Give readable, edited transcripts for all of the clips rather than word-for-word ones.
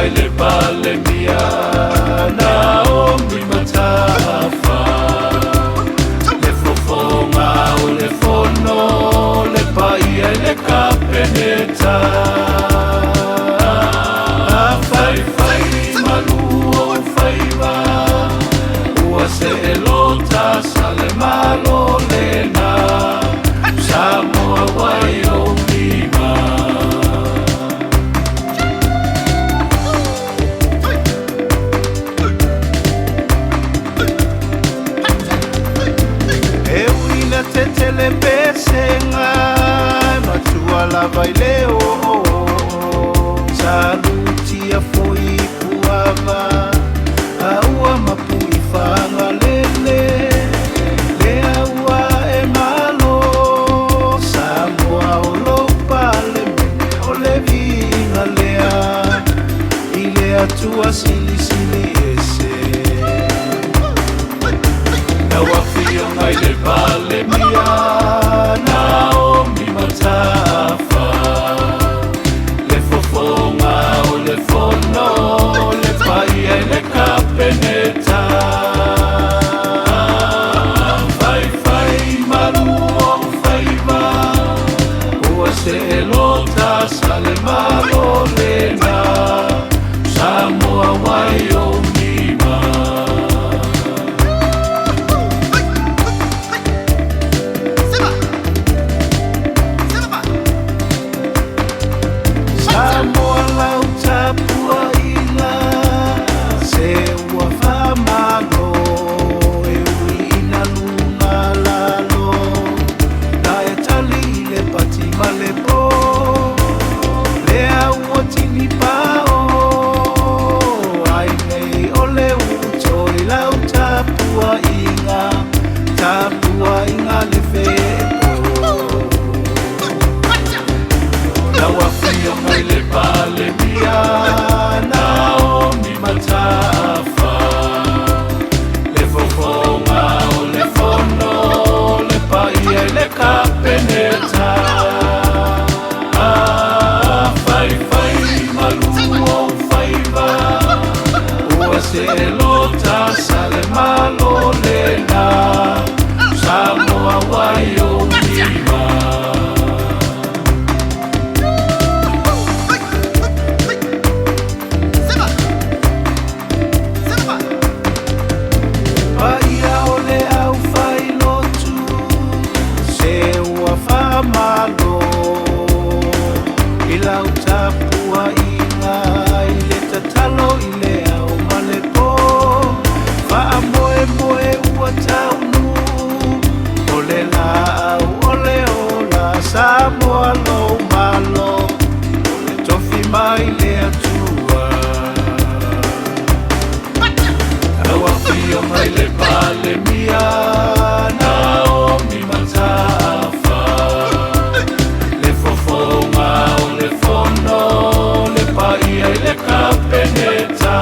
ngai le pale mia Naomi matafa Le fofonga o le fono Le paia e le kapeneta Fai fai maluo faiva Ua se elota sale malo lena Samoa Wyomima Tetele besenga matua lava ileo saluti a foi puava aua mapui fanga lele le aua e malo Samoa o lo pale o le vinga lea ile atua sili sili ese na wafio ngai le pale mia Naomi matafa Le fofonga o le fono Le paia e le kapeneta Fai fai maluo faiva Ua se elota sale malo lena Samoa Wyomima Samoa lau tapua ina Se ua whamano E ui ina lunga lalo Na e tali le pati malepo Lea ua tini pao Ai nei ole uto I lau tapua inga le fepo Na wafio ngai le pale mia Naomi matafa Le fofonga o le fono Le paia e le kapeneta Fai fai maluo faiva Ua se elota sale malo lena Samoa Wyomima Malo ila utapua inga ile tatalo ile au malepo fa moe moe uataunu ole la au ole ola Samoa lo malo ole tofi mai le atua awa fio mai le pale mia Naomi matafa Le paia e le kapeneta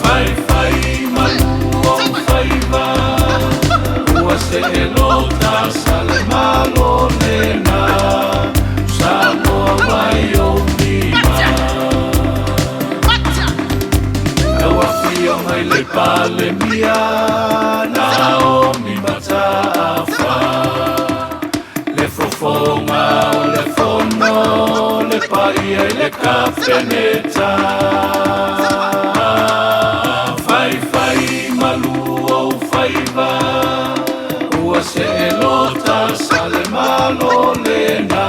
Fai fai maluo faiva Ua se elota sale malo lena Samoa Wyomima Ewa fio ngai le pale mia Naomi matafa Le fofonga o le fono Le paia e le kapeneta Fai fai maluo faiva Ua se elota sale malo lena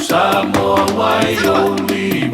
Samoa Wyomima